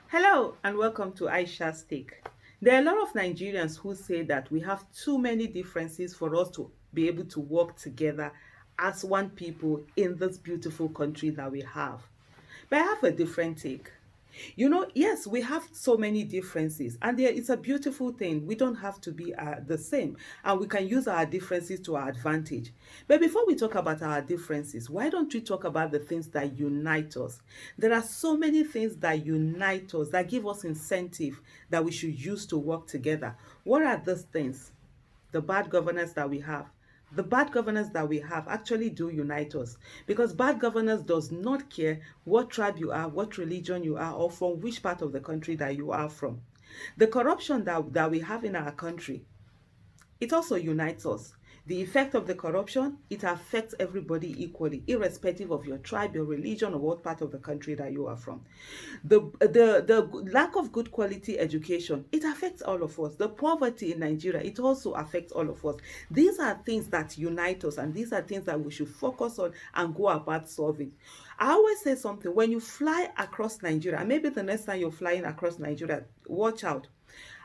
Hello and welcome to Aisha's Take. There are a lot of Nigerians who say that we have too many differences for us to be able to work together as one people in this beautiful country that we have. But I have a different take. Yes, we have so many differences, and it's a beautiful thing. We don't have to be the same, and we can use our differences to our advantage. But before we talk about our differences, why don't we talk about the things that unite us? There are so many things that unite us, that give us incentive that we should use to work together. What are those things? The bad governance that we have. The bad governance that we have actually do unite us, because bad governance does not care what tribe you are, what religion you are, or from which part of the country that you are from. The corruption that we have in our country, it also unites us. The effect of the corruption, it affects everybody equally, irrespective of your tribe, your religion, or what part of the country that you are from. The lack of good quality education, it affects all of us. The poverty in Nigeria, it also affects all of us. These are things that unite us, and these are things that we should focus on and go about solving. I always say something: when you fly across Nigeria, and maybe the next time you're flying across Nigeria, watch out.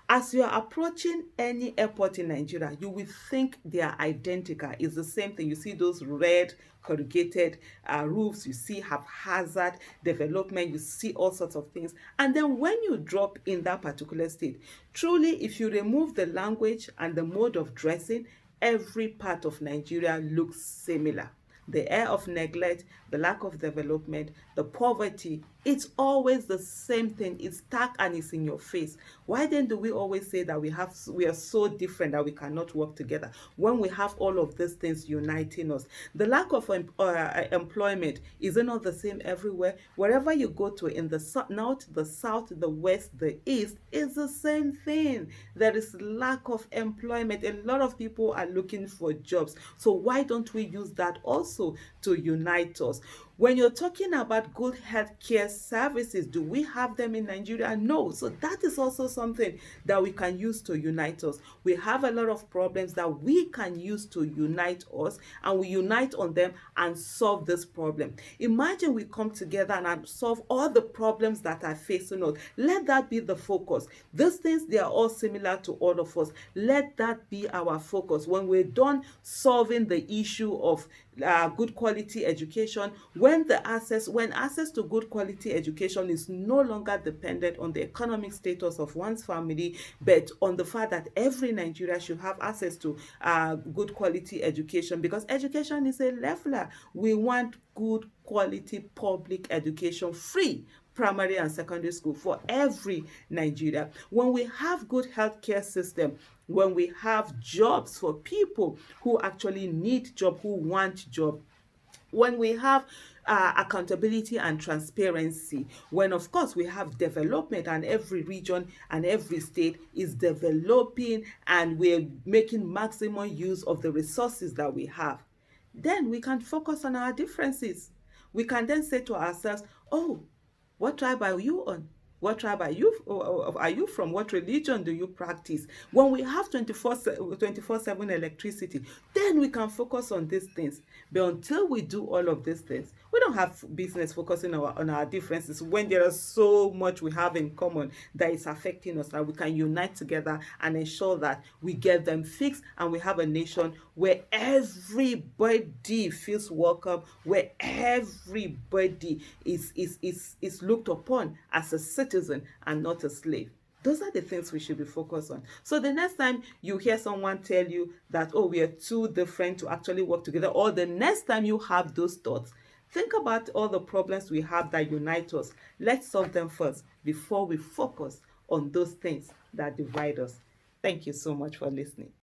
As you are approaching any airport in Nigeria, you will think they are identical. It's the same thing. You see those red corrugated roofs, you see haphazard development, you see all sorts of things. And then when you drop in that particular state, truly, if you remove the language and the mode of dressing, every part of Nigeria looks similar. The air of neglect, the lack of development, the poverty, it's always the same thing. It's stark and it's in your face. Why then do we always say that we are so different that we cannot work together when we have all of these things uniting us? The lack of employment is it not the same everywhere? Wherever you go to, in the north, the south, the west, the east, it's the same thing. There is lack of employment. A lot of people are looking for jobs. So why don't we use that also to unite us? When you're talking about good healthcare services, do we have them in Nigeria? No. So that is also something that we can use to unite us. We have a lot of problems that we can use to unite us, and we unite on them and solve this problem. Imagine we come together and solve all the problems that are facing us. Let that be the focus. These things, they are all similar to all of us. Let that be our focus. When we're done solving the issue of good quality education, when access to good quality education is no longer dependent on the economic status of one's family, but on the fact that every Nigeria should have access to good quality education, because education is a leveler. We want good quality public education, free primary and secondary school for every Nigeria. When we have good healthcare system, when we have jobs for people who actually need job, who want job, when we have accountability and transparency, when of course we have development and every region and every state is developing and we're making maximum use of the resources that we have, then we can focus on our differences. We can then say to ourselves, oh, what tribe are you on? What tribe are you from? What religion do you practice? When we have 24/7 electricity, then we can focus on these things. But until we do all of these things, we don't have business focusing on our differences when there is so much we have in common that is affecting us, and we can unite together and ensure that we get them fixed, and we have a nation where everybody feels welcome, where everybody is looked upon as a citizen and not a slave. Those are the things we should be focused on. So the next time you hear someone tell you that, oh, we are too different to actually work together, or the next time you have those thoughts, think about all the problems we have that unite us. Let's solve them first before we focus on those things that divide us. Thank you so much for listening.